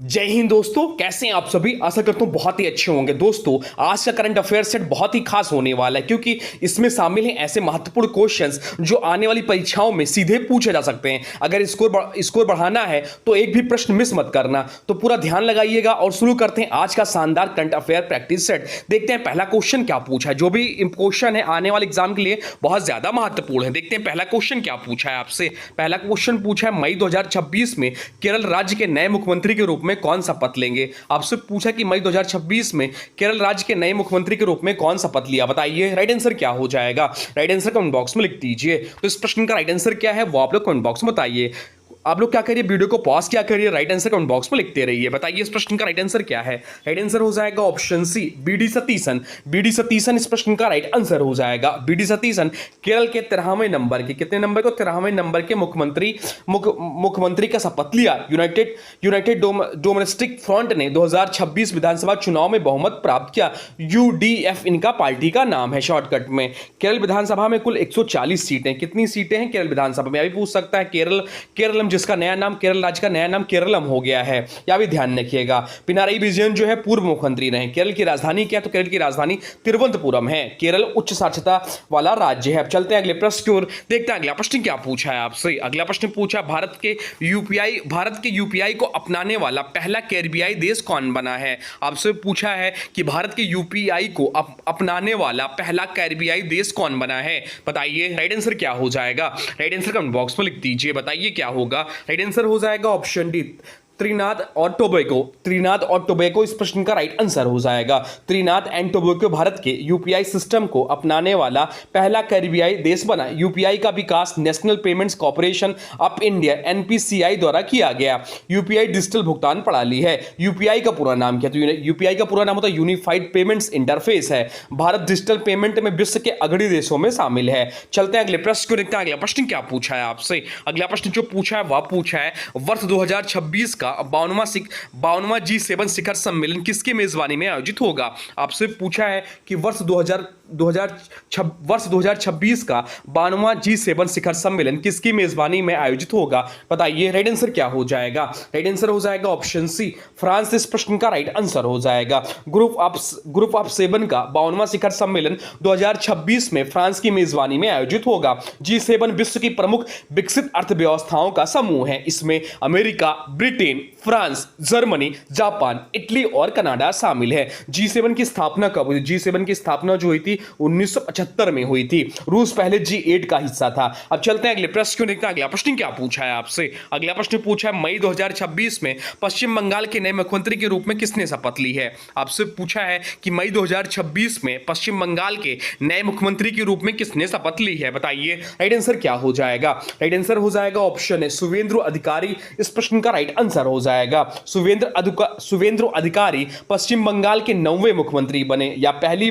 जय हिंद दोस्तों, कैसे हैं आप सभी। आशा करता हूं बहुत ही अच्छे होंगे। दोस्तों, आज का करंट अफेयर सेट बहुत ही खास होने वाला है क्योंकि इसमें शामिल हैं ऐसे महत्वपूर्ण क्वेश्चंस जो आने वाली परीक्षाओं में सीधे पूछे जा सकते हैं। अगर स्कोर बढ़ाना है तो एक भी प्रश्न मिस मत करना, तो पूरा ध्यान लगाइएगा और शुरू करते हैं आज का शानदार करंट अफेयर प्रैक्टिस सेट। देखते हैं पहला क्वेश्चन क्या पूछा है। जो भी क्वेश्चन है आने वाले एग्जाम के लिए बहुत ज्यादा महत्वपूर्ण है। देखते हैं पहला क्वेश्चन क्या पूछा है आपसे। पहला क्वेश्चन पूछा है, मई 2026 में केरल राज्य के नए मुख्यमंत्री के रूप में कौन शपथ लेंगे। आपसे पूछा कि मई 2026 में केरल राज्य के नए मुख्यमंत्री के रूप में कौन शपथ लिया, बताइए राइट आंसर क्या हो जाएगा। राइट आंसर कमेंट बॉक्स में लिख दीजिए। तो इस प्रश्न का राइट आंसर क्या है वो आप लोग कमेंट बॉक्स में बताइए। आप लोग क्या करिए, वीडियो को पॉज क्या करिए, राइट आंसर कमेंट बॉक्स में लिखते रहिए। बताइए इस प्रश्न का राइट आंसर क्या है। राइट आंसर हो जाएगा option C, BD Satheesan. BD Satheesan इस प्रश्न का राइट आंसर हो जाएगा। बीडी सतीशन केरल के 13वें नंबर के, कितने नंबर को, 13वें नंबर के मुख्यमंत्री का शपथ लिया। यूनाइटेड डोमेस्टिक फ्रंट ने 2026 विधानसभा चुनाव में बहुमत प्राप्त किया। यूडीएफ इनका पार्टी का नाम है शॉर्टकट में। केरल विधानसभा में कुल 140 सीटें, कितनी सीटें हैं केरल विधानसभा में, अभी पूछ सकता है। केरलम जिसका नया नाम, केरल राज्य का नया नाम केरलम हो गया है, या भी ध्यान रखिएगा। पिनाराई विजयन जो है पूर्व मुख्यमंत्री रहे। केरल की राजधानी क्या है, तो केरल की राजधानी तिरुवनंतपुरम है। केरल उच्च साक्षरता वाला राज्य है। अब चलते हैं अगले प्रश्न की ओर। देखते हैं अगला प्रश्न क्या पूछा है आपसे। अगला प्रश्न पूछा, भारत के यूपीआई को अपनाने वाला पहला कैरिबियाई देश कौन बना है। आपसे पूछा है कि भारत के यूपीआई को अपनाने वाला पहला कैरिबियाई देश कौन बना है, बताइए राइट आंसर क्या हो जाएगा। राइट आंसर कमेंट बॉक्स में लिख दीजिए, बताइए क्या होगा। राइट आंसर हो जाएगा ऑप्शन डी, त्रिनाद और टोबैगो। त्रिनाद और टोबैगो इस प्रश्न का राइट आंसर हो जाएगा। त्रिनाद एंड टोबैगो भारत के यूपीआई सिस्टम को अपनाने वाला पहला कैरिबियाई देश बना। यूपीआई का विकास National Payments Corporation of India NPCI द्वारा किया गया। यूपीआई डिजिटल भुगतान प्रणाली है। यूपीआई का पूरा नाम क्या, तो यूपीआई का पूरा नाम होता है यूनिफाइड पेमेंट्स इंटरफेस है। भारत डिजिटल पेमेंट में विश्व के अग्रणी देशों में शामिल है। चलते हैं अगले प्रश्न को देखते हैं। अगला प्रश्न क्या पूछा है आपसे। अगला प्रश्न जो पूछा है वह पूछा है, वर्ष 2026 का 52वां G7 शिखर सम्मेलन किसकी मेजबानी में आयोजित होगा। आपसे पूछा है कि वर्ष 2026 का 52वां G7 शिखर सम्मेलन किसकी मेजबानी में आयोजित होगा, बताइए राइट आंसर क्या हो जाएगा। राइट आंसर हो जाएगा ऑप्शन सी, फ्रांस इस प्रश्न का राइट आंसर हो जाएगा। ग्रुप ऑफ 7 का 52वां शिखर सम्मेलन 2026 में फ्रांस की मेजबानी में आयोजित होगा। G7 विश्व की प्रमुख विकसित अर्थव्यवस्थाओं का समूह है। इसमें America, Britain, France, Germany, Japan, Italy और कनाडा शामिल है। G7 की स्थापना कब हुई? G7 की स्थापना जो हुई थी 1975 में हुई थी। रूस पहले G8 का हिस्सा था। अब चलते हैं अगले प्रश्न को देखते हैं। अगला प्रश्न क्या पूछा है आपसे। अगला प्रश्न पूछा है, मई 2026 में पश्चिम बंगाल के नए मुख्यमंत्री के रूप में किसने शपथ ली है। आपसे पूछा है कि मई 2026 में पश्चिम बंगाल के नए मुख्यमंत्री के रूप में किसने शपथ ली है, बताइए राइट आंसर क्या हो जाएगा। राइट आंसर हो जाएगा ऑप्शन है शुवेंदु अधिकारी इस प्रश्न का राइट आंसर हो जाएगा। शुवेंदु अधिकारी पश्चिम बंगाल के 9वें मुख्यमंत्री बने, या पहली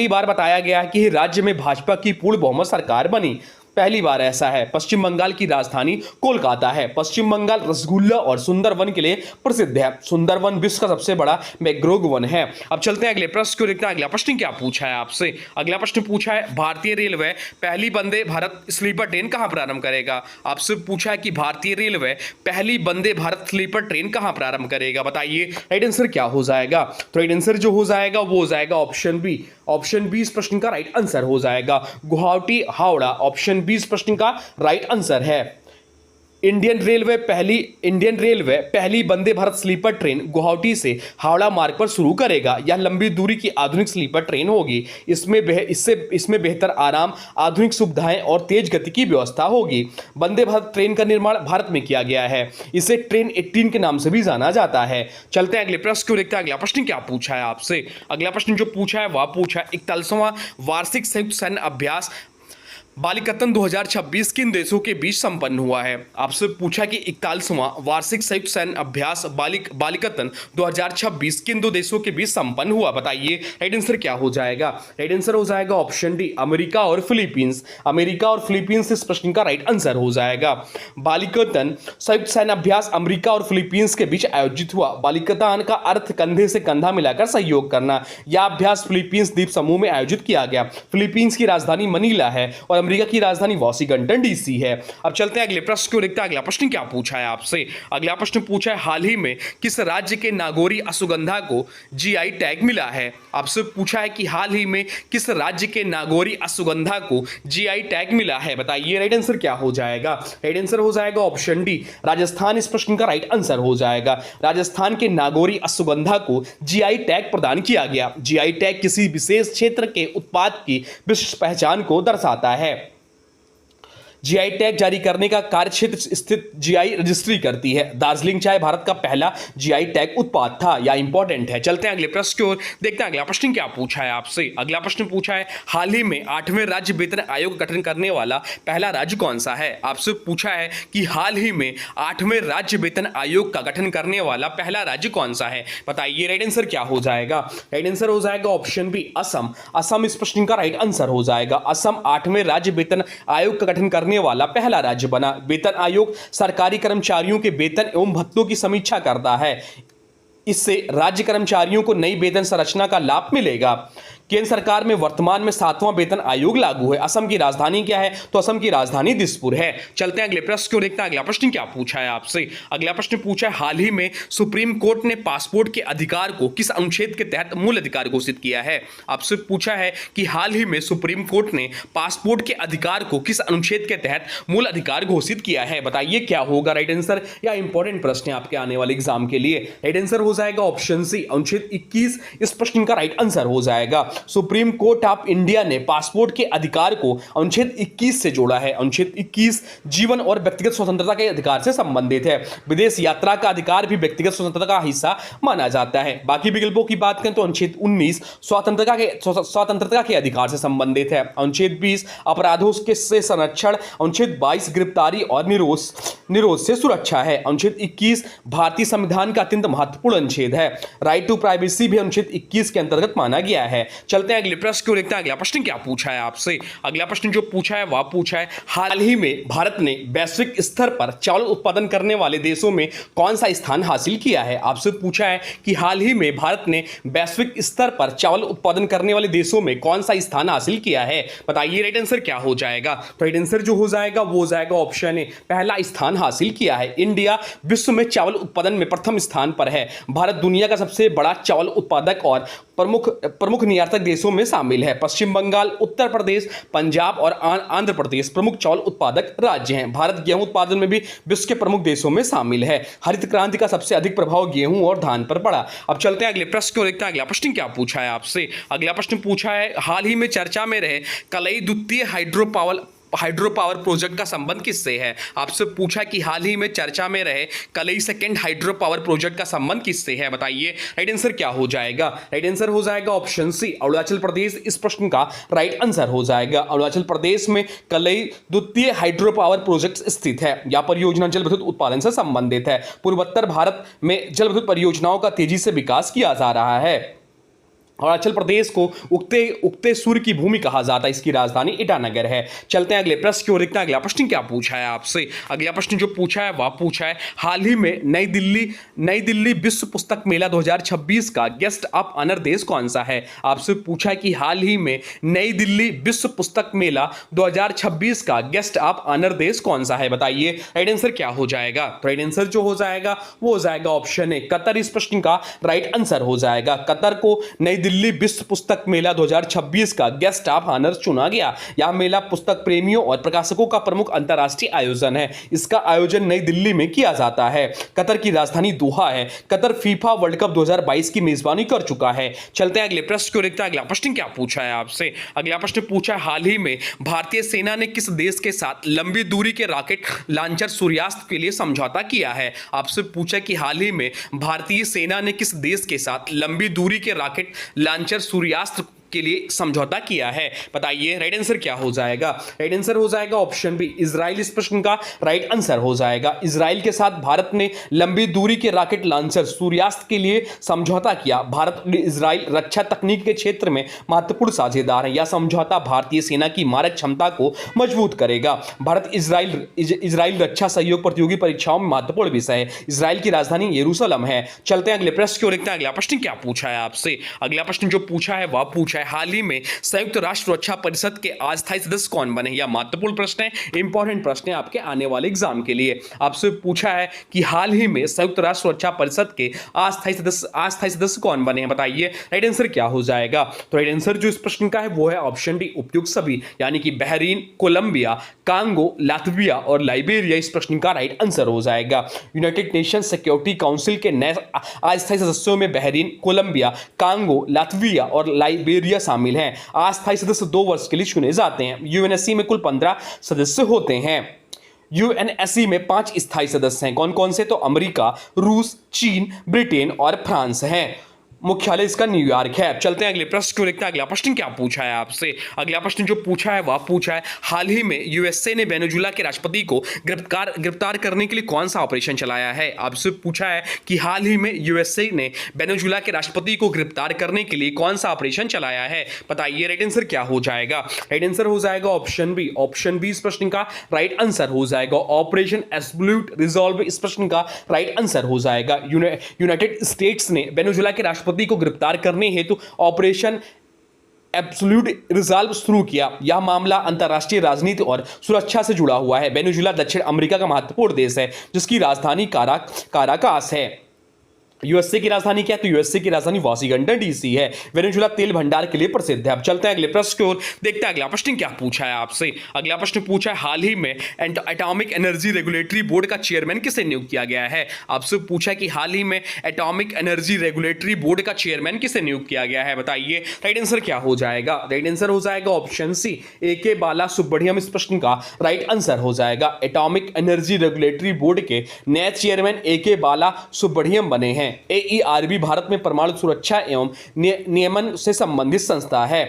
बार बताया गया है कि राज्य में भाजपा की पूर्ण बहुमत सरकार बनी। पहली बार ऐसा है। पश्चिम बंगाल की राजधानी कोलकाता है। पश्चिम बंगाल रसगुल्ला और सुंदरवन के लिए प्रसिद्ध है। सुंदरवन विश्व का सबसे बड़ा मैंग्रोव वन है। अब चलते हैं अगले प्रश्न को देखते हैं। अगला प्रश्न क्या पूछा है आपसे। अगला प्रश्न पूछा है, भारतीय रेलवे पहली वंदे भारत स्लीपर ट्रेन कहां प्रारंभ करेगा। आपसे पूछा है कि भारतीय रेलवे पहली वंदे भारत स्लीपर ट्रेन कहां प्रारंभ करेगा, बताइए राइट आंसर क्या हो जाएगा। तो राइट आंसर जो हो जाएगा वो हो जाएगा ऑप्शन बी। ऑप्शन बी इस प्रश्न का राइट आंसर हो जाएगा। गुवाहाटी हावड़ा, ऑप्शन 20 प्रश्न का राइट आंसर है। इंडियन रेलवे पहली वंदे भारत स्लीपर ट्रेन गुवाहाटी से हावड़ा मार्ग पर शुरू करेगा। यह लंबी दूरी की आधुनिक स्लीपर ट्रेन होगी। इसमें बेहतर आराम, आधुनिक सुविधाएं और तेज गति की व्यवस्था होगी। वंदे भारत ट्रेन का निर्माण भारत में किया गया है। इसे ट्रेन 18 के नाम से भी जाना जाता है। चलते हैं अगले प्रश्न को देखते हैं। अगला प्रश्न क्या पूछा है आपसे। अगला प्रश्न जो पूछा है वह पूछा है, 41वां वार्षिक संयुक्त सैन्य अभ्यास बालिकतन 2026 किन देशों के बीच संपन्न हुआ है। आपसे पूछा कि 41वां वार्षिक संयुक्त सैन्य अभ्यास बालिकतन 2026 किन दो देशों के बीच संपन्न हुआ, बताइए राइट आंसर क्या हो जाएगा। राइट आंसर हो जाएगा ऑप्शन डी, अमेरिका और फिलीपींस। अमेरिका और फिलीपींस इस प्रश्न का राइट आंसर हो जाएगा। बालिकतन संयुक्त सैन्य अभ्यास अमेरिका और फिलीपींस के बीच आयोजित हुआ। बालिकतान का अर्थ कंधे से कंधा मिलाकर सहयोग करना। यह अभ्यास फिलीपींस द्वीप समूह में आयोजित किया गया। फिलीपींस की राजधानी मनीला है और अमेरिका की राजधानी वॉशिंगटन डीसी है। अब चलते हैं अगले प्रश्न को देखते हैं। अगला प्रश्न क्या पूछा है आपसे। अगला प्रश्न पूछा है हाल ही में किस राज्य के नागौरी अश्वगंधा को जीआई टैग मिला है। आपसे पूछा है कि हाल ही में किस राज्य के नागौरी अश्वगंधा को जीआई टैग मिला है। बताइए राइट आंसर क्या हो जाएगा। राइट आंसर हो जाएगा ऑप्शन डी, राजस्थान इस प्रश्न का राइट आंसर हो जाएगा। राजस्थान के नागौरी अश्वगंधा को जीआई टैग प्रदान किया गया। जीआई टैग किसी विशेष क्षेत्र के उत्पाद की विशिष्ट पहचान को दर्शाता है। जीआई टैग जारी करने का कार्य क्षेत्र स्थित जीआई रजिस्ट्री करती है। दार्जिलिंग चाय भारत का पहला जीआई टैग उत्पाद था या इंपॉर्टेंट है। चलते हैं अगले प्रश्न की ओर, देखते हैं अगला प्रश्न क्या पूछा है आपसे। अगला प्रश्न पूछा है हाल ही में 8वें राज्य वेतन आयोग गठन करने वाला पहला राज्य कौन सा है। आपसे पूछा है कि हाल ही में 8वें राज्य वेतन आयोग का गठन करने वाला पहला राज्य कौन सा है। बताइए राइट आंसर क्या हो जाएगा। राइट आंसर हो जाएगा ऑप्शन बी, असम। असम इस प्रश्न का राइट आंसर हो जाएगा। असम 8वें राज्य वेतन आयोग का गठन करने वाला पहला राज्य बना। वेतन आयोग सरकारी कर्मचारियों के वेतन एवं भत्तों की समीक्षा करता है। इससे राज्य कर्मचारियों को नई वेतन संरचना का लाभ मिलेगा। केंद्र सरकार में वर्तमान में 7वां वेतन आयोग लागू है। असम की राजधानी क्या है, तो असम की राजधानी दिसपुर है। चलते हैं अगले प्रश्न को देखते हैं। अगला प्रश्न क्या पूछा है आपसे। अगला प्रश्न पूछा है हाल ही में सुप्रीम कोर्ट ने पासपोर्ट के अधिकार को किस अनुच्छेद के तहत मूल अधिकार घोषित किया है। आपसे पूछा है कि हाल ही में सुप्रीम कोर्ट ने पासपोर्ट के अधिकार को किस अनुच्छेद के तहत मूल अधिकार घोषित किया है। बताइए क्या होगा राइट आंसर, या इंपॉर्टेंट प्रश्न है आपके आने वाले एग्जाम के लिए। राइट आंसर हो जाएगा ऑप्शन सी, अनुच्छेद 21 इस प्रश्न का राइट आंसर हो जाएगा। सुप्रीम कोर्ट ऑफ इंडिया ने पासपोर्ट के अधिकार को अनुच्छेद 21 से जोड़ा है। अनुच्छेद 21 जीवन और व्यक्तिगत स्वतंत्रता के अधिकार से संबंधित है। विदेश यात्रा का अधिकार भी व्यक्तिगत स्वतंत्रता का हिस्सा माना जाता है। बाकी विकल्पों की बात करें तो अनुच्छेद 19 स्वतंत्रता के अधिकार से संबंधित है। अनुच्छेद 20 अपराधों के से संरक्षण, अनुच्छेद 22 गिरफ्तारी और निरोध से सुरक्षा है। अनुच्छेद 21 भारतीय संविधान का अत्यंत महत्वपूर्ण अनुच्छेद है। राइट टू प्राइवेसी भी अनुच्छेद 21 के अंतर्गत माना गया है। चलते हैं अगले प्रश्न को देखते हैं। अगला प्रश्न क्या पूछा है आपसे। अगला प्रश्न जो पूछा है वह पूछा है हाल ही में भारत ने वैश्विक स्तर पर चावल उत्पादन करने वाले देशों में कौन सा स्थान हासिल किया है। आपसे पूछा है कि हाल ही में भारत ने वैश्विक स्तर पर चावल उत्पादन करने वाले देशों में कौन सा स्थान हासिल किया है। बताइए राइट आंसर क्या हो जाएगा। तो राइट आंसर जो हो जाएगा वो हो जाएगा ऑप्शन ए, पहला स्थान हासिल किया है। इंडिया विश्व में चावल उत्पादन में प्रथम स्थान पर है। भारत दुनिया का सबसे बड़ा चावल उत्पादक और प्रमुख निर्यातक देशों में शामिल है। पश्चिम बंगाल, उत्तर प्रदेश, पंजाब और आंध्र प्रदेश प्रमुख चावल उत्पादक राज्य हैं। भारत गेहूं उत्पादन में भी विश्व के प्रमुख देशों में शामिल है। हरित क्रांति का सबसे अधिक प्रभाव गेहूं और धान पर पड़ा। अब चलते हैं अगले प्रश्न को देखते हैं। अगला प्रश्न क्या पूछा है आपसे। अगला प्रश्न पूछा है हाल ही में चर्चा में रहे कलई द्वितीय हाइड्रो पावर प्रोजेक्ट का संबंध किससे है। आपसे पूछा कि हाल ही में चर्चा में रहे कलई सेकंड हाइड्रो पावर प्रोजेक्ट का संबंध किससे है। बताइए राइट आंसर क्या हो जाएगा। राइट आंसर हो जाएगा ऑप्शन सी, अरुणाचल प्रदेश इस प्रश्न का राइट आंसर हो जाएगा। अरुणाचल प्रदेश में कलई द्वितीय हाइड्रो पावर प्रोजेक्ट स्थित है। यह परियोजना जल विद्युत उत्पादन से संबंधित है। पूर्वोत्तर भारत में जल विद्युत परियोजनाओं का तेजी से विकास किया जा रहा है। अरुणाचल प्रदेश को उगते सूर्य की भूमि कहा जाता है। इसकी राजधानी ईटानगर है। चलते हैं अगले प्रश्न की ओर देखते हैं। अगला प्रश्न क्या पूछा है आपसे। अगला प्रश्न जो पूछा है वह पूछा है हाल ही में नई दिल्ली विश्व पुस्तक मेला 2026 का गेस्ट ऑफ ऑनर देश कौन सा है। आपसे पूछा है कि हाल ही में नई दिल्ली विश्व पुस्तक मेला 2026 का गेस्ट ऑफ ऑनर देश कौन सा है। बताइए राइट आंसर क्या हो जाएगा। राइट आंसर जो हो जाएगा वो हो जाएगा ऑप्शन ए, कतर इस प्रश्न का राइट आंसर हो जाएगा। कतर को नई दिल्ली विश्व पुस्तक मेला 2026 का गेस्ट ऑफ ऑनर चुना गया। यह मेला पुस्तक प्रेमियों और प्रकाशकों का प्रमुख अंतर्राष्ट्रीय आयोजन है। इसका आयोजन नई दिल्ली में किया जाता है। कतर की राजधानी दोहा है। कतर फीफा वर्ल्ड कप 2022 की मेजबानी कर चुका है। चलते हैं अगले प्रश्न को देखते हैं। अगला प्रश्न क्या पूछा है आपसे। अगला प्रश्न पूछा है हाल ही में भारतीय सेना ने किस देश के साथ लंबी दूरी के रॉकेट लॉन्चर सूर्यास्त के लिए समझौता किया है। आपसे पूछा कि हाल ही में भारतीय सेना ने किस देश के साथ लंबी दूरी के रॉकेट लॉन्चर सूर्यास्त्र के लिए समझौता किया है। बताइए राइट आंसर क्या हो जाएगा। राइट आंसर हो जाएगा ऑप्शन बी, इजराइल इस प्रश्न का राइट आंसर हो जाएगा। इजराइल के साथ भारत ने लंबी दूरी के रॉकेट लॉन्चर सूर्यास्त के लिए समझौता किया। भारत और इजराइल रक्षा तकनीक के क्षेत्र में महत्वपूर्ण साझेदार है। यह समझौता भारतीय सेना की मारक क्षमता को मजबूत करेगा। भारत इजराइल रक्षा सहयोग प्रतियोगी परीक्षाओं में महत्वपूर्ण विषय है। इजराइल की राजधानी यरूशलेम है। चलते हैं अगले प्रश्न की ओर देखते हैं। अगला प्रश्न क्या पूछा है आपसे। अगला प्रश्न जो पूछा है वह पूछा है है हाल ही में संयुक्त राष्ट्र सुरक्षा परिषद के अस्थायी सदस्य कौन बने। यह महत्वपूर्ण प्रश्न है, इंपॉर्टेंट प्रश्न है आपके आने वाले एग्जाम के लिए। आपसे पूछा है कि हाल ही में संयुक्त राष्ट्र सुरक्षा परिषद के अस्थायी सदस्य कौन बने हैं, बताइए राइट आंसर क्या हो जाएगा। तो राइट आंसर जो इस प्रश्न का है वो है ऑप्शन डी, उपयुक्त सभी, यानी कि बहरीन, कोलंबिया, कांगो, लातविया और लाइबेरिया इस प्रश्न का राइट आंसर हो जाएगा। यूनाइटेड नेशन सिक्योरिटी काउंसिल के नए अस्थायी सदस्यों में बहरीन, कोलंबिया, कांगो, लातविया और लाइबेरिया शामिल हैं। अस्थायी सदस्य 2 वर्ष के लिए चुने जाते हैं। यूएनएससी में कुल 15 सदस्य होते हैं। यूएनएससी में 5 स्थायी सदस्य हैं। कौन कौन से? तो अमेरिका, रूस, चीन, ब्रिटेन और फ्रांस हैं। मुख्यालय इसका न्यूयॉर्क है। अब चलते हैं अगले प्रश्न को देखते हैं। अगला प्रश्न क्या पूछा है आपसे। अगला प्रश्न जो पूछा है वह पूछा है हाल ही में यूएसए ने वेनेजुएला के राष्ट्रपति को गिरफ्तार करने के लिए कौन सा ऑपरेशन चलाया है। आपसे पूछा है कि हाल ही में यूएसए ने वेनेजुएला के राष्ट्रपति को गिरफ्तार करने के लिए कौन सा ऑपरेशन चलाया है, बताइए राइट आंसर क्या हो जाएगा। राइट आंसर हो जाएगा ऑप्शन बी। ऑप्शन बी इस प्रश्न का राइट आंसर हो जाएगा। ऑपरेशन एब्सोल्यूट रिजॉल्व इस प्रश्न का राइट आंसर हो जाएगा। यूनाइटेड स्टेट्स ने वेनेजुएला के राष्ट्रपति को गिरफ्तार करने हेतु ऑपरेशन एब्सोल्यूट रिजॉल्व शुरू किया। यह मामला अंतर्राष्ट्रीय राजनीति और सुरक्षा से जुड़ा हुआ है। वेनेजुएला दक्षिण अमेरिका का महत्वपूर्ण देश है जिसकी राजधानी काराकास है। यूएसए की राजधानी क्या है? तो यूएसए की राजधानी वाशिंगटन डीसी है। वेनेजुएला तेल भंडार के लिए प्रसिद्ध है। अब चलते हैं अगले प्रश्न की ओर, देखते हैं अगला प्रश्न क्या पूछा है आपसे। अगला प्रश्न पूछा है हाल ही में एटॉमिक एनर्जी रेगुलेटरी बोर्ड का चेयरमैन किसे नियुक्त किया गया है। आपसे पूछा है कि हाल ही में एटॉमिक एनर्जी रेगुलेटरी बोर्ड का चेयरमैन किसे नियुक्त किया गया है, बताइए राइट आंसर क्या हो जाएगा। राइट आंसर हो जाएगा ऑप्शन सी, AK बाला सुब्रमण्यम इस प्रश्न का राइट आंसर हो जाएगा। एटॉमिक एनर्जी रेगुलेटरी बोर्ड के नए चेयरमैन AK बाला सुब्रमण्यम बने हैं। AERB भारत में परमाणु सुरक्षा एवं नियमन से संबंधित संस्था है।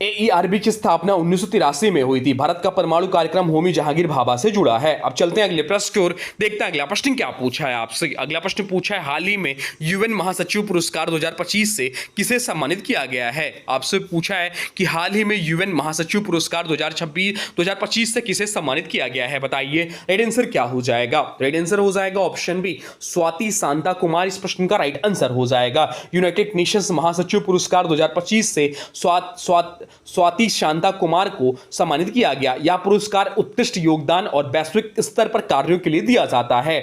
AERB की स्थापना 1983 में हुई थी। भारत का परमाणु कार्यक्रम होमी जहांगीर भाभा से जुड़ा है। अब चलते हैं अगले प्रश्न की ओर, देखते हैं अगला प्रश्न क्या पूछा है आपसे। अगला प्रश्न पूछा है हाल ही में UN महासचिव पुरस्कार 2025 से किसे सम्मानित किया गया है। आपसे पूछा है कि हाल ही में UN महासचिव पुरस्कार 2025 से किसे सम्मानित किया गया है, बताइए राइट आंसर क्या हो जाएगा। राइट आंसर हो जाएगा ऑप्शन बी, स्वाति शांता कुमार इस प्रश्न का राइट आंसर हो जाएगा। यूनाइटेड नेशंस महासचिव पुरस्कार 2025 से स्वाति शांता कुमार को सम्मानित किया गया। यह पुरस्कार उत्कृष्ट योगदान और वैश्विक स्तर पर कार्यों के लिए दिया जाता है।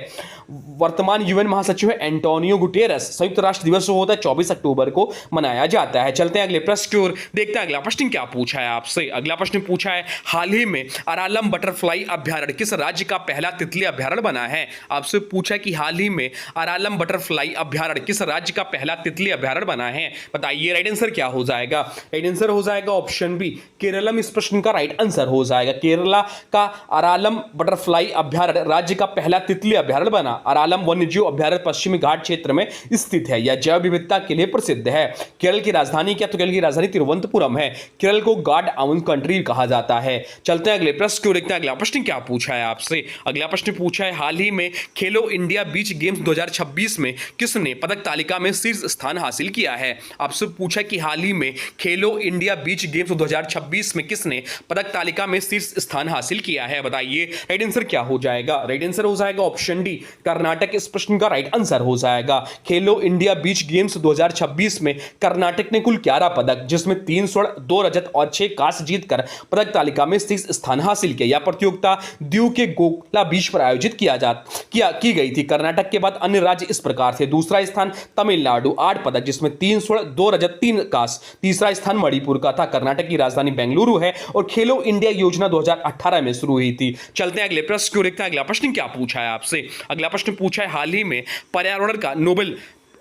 वर्तमान UN महासचिव है एंटोनियो गुटेरस। संयुक्त राष्ट्र दिवस होता है 24 अक्टूबर को मनाया जाता है। चलते हैं अगले प्रश्न की ओर, देखते हैं अगला प्रश्न क्या पूछा है आपसे। अगला प्रश्न पूछा है हाल ही में अरालम बटरफ्लाई अभ्यारण्य किस राज्य का पहला तितली अभ्यारण्य बना है। आपसे पूछा कि हाल ही में अरालम बटरफ्लाई अभ्यारण्य किस राज्य का पहला तितली अभ्यारण्य बना है, बताइए राइट आंसर क्या हो जाएगा। राइट आंसर हो जाएगा ऑप्शन बी, केरलम इस प्रश्न का राइट आंसर हो जाएगा। केरला का अरालम बटरफ्लाई अभ्यारण्य राज्य का पहला तितली अभ्यारण्य बना। अरालम वन्यजीव अभ्यारण्य पश्चिमी घाट क्षेत्र में स्थित है। यह जैव विविधता के लिए प्रसिद्ध है। केरल की राजधानी क्या? तो केरल की राजधानी तिरुवनंतपुरम है। केरल को गॉड आउन कंट्री कहा जाता है। चलते हैं अगले प्रश्न की ओर, देखते हैं अगला प्रश्न क्या पूछा है आपसे। अगला प्रश्न पूछा है हाल ही में खेलो इंडिया बीच गेम्स 2026 में किसने पदक तालिका में शीर्ष स्थान हासिल किया है। आपसे पूछा कि हाल ही में खेलो इंडिया बीच गेम्स 2026 में किसने पदक तालिका में शीर्ष स्थान हासिल किया है, बताइए राइट आंसर क्या हो जाएगा। राइट आंसर हो जाएगा ऑप्शन डी, कर्नाटक इस प्रश्न का राइट आंसर हो जाएगा। खेलो इंडिया बीच गेम्स 2026 में कर्नाटक ने कुल 11 पदक जिसमें 3 स्वर्ण, 2 रजत और 6 कांस्य जीतकर पदक तालिका में शीर्ष स्थान हासिल किया। यह प्रतियोगिता दीव के गोखला बीच पर आयोजित की गई थी। कर्नाटक के बाद अन्य राज्य इस प्रकार थे। दूसरा स्थान तमिलनाडु 8 पदक जिसमें 3 स्वर्ण, 2 रजत, 3 कांस्य। तीसरा स्थान मणिपुर का था। कर्नाटक की राजधानी बेंगलुरु है और खेलो इंडिया योजना 2018 में शुरू हुई थी। चलते हैं अगले प्रश्न की ओर, देखते हैं अगला प्रश्न क्या पूछा है आपसे। अगला प्रश्न पूछा है हाल ही में पर्यावरण का नोबेल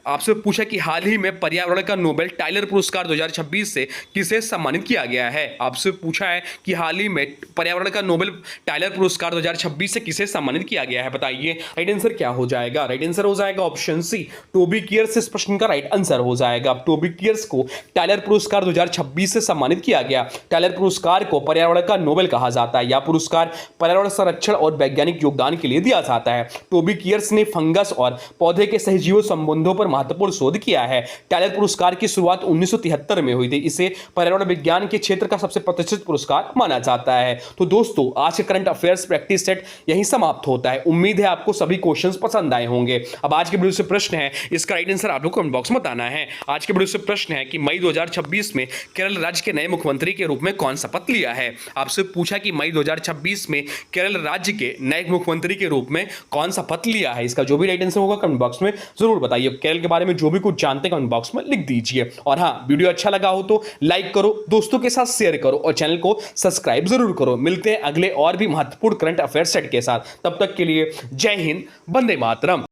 आपसे पूछा कि हाल ही में पर्यावरण का नोबेल टाइलर पुरस्कार 2026 से किसे सम्मानित किया गया है। आपसे पूछा है कि हाल ही में पर्यावरण का नोबेल टाइलर पुरस्कार 2026 से किसे सम्मानित किया गया है, बताइए राइट आंसर क्या हो जाएगा। राइट आंसर हो जाएगा ऑप्शन सी, टोबी केयर्स इस प्रश्न का राइट आंसर हो जाएगा। टोबी केयर्स को टाइलर पुरस्कार 2026 से सम्मानित किया गया। टाइलर पुरस्कार को पर्यावरण का नोबेल कहा जाता है। यह पुरस्कार पर्यावरण संरक्षण और वैज्ञानिक योगदान के लिए दिया जाता है। टोबी केयर्स ने फंगस और पौधे के सहजीवी संबंधों पर महत्वपूर्ण शोध किया है? टैलेंट पुरस्कार की शुरुआत 1973 में हुई थी। इसे पर्यावरण विज्ञान के क्षेत्र का सबसे प्रतिष्ठित पुरस्कार माना जाता है। तो दोस्तों, आज के करंट अफेयर्स प्रैक्टिस सेट यहीं समाप्त होता है। उम्मीद है आपको सभी क्वेश्चंस पसंद आए होंगे। अब आज के वीडियो से प्रश्न है, इसका राइट आंसर आप लोग कमेंट बॉक्स में बताना है। आज के वीडियो से प्रश्न है कि मई 2026 में केरल राज्य के नए मुख्यमंत्री के रूप में कौन शपथ लिया है? आपसे पूछा कि मई 2026 में केरल राज्य के नए मुख्यमंत्री के रूप में कौन शपथ लिया है। इसका जो भी राइट आंसर होगा कमेंट बॉक्स में जरूर बताइए। केरल के बारे में जो भी कुछ जानते हैं कमेंट बॉक्स में लिख दीजिए। और हाँ, वीडियो अच्छा लगा हो तो लाइक करो, दोस्तों के साथ शेयर करो और चैनल को सब्सक्राइब जरूर करो। मिलते हैं अगले और भी महत्वपूर्ण करंट अफेयर सेट के साथ। तब तक के लिए जय हिंद, वंदे मातरम।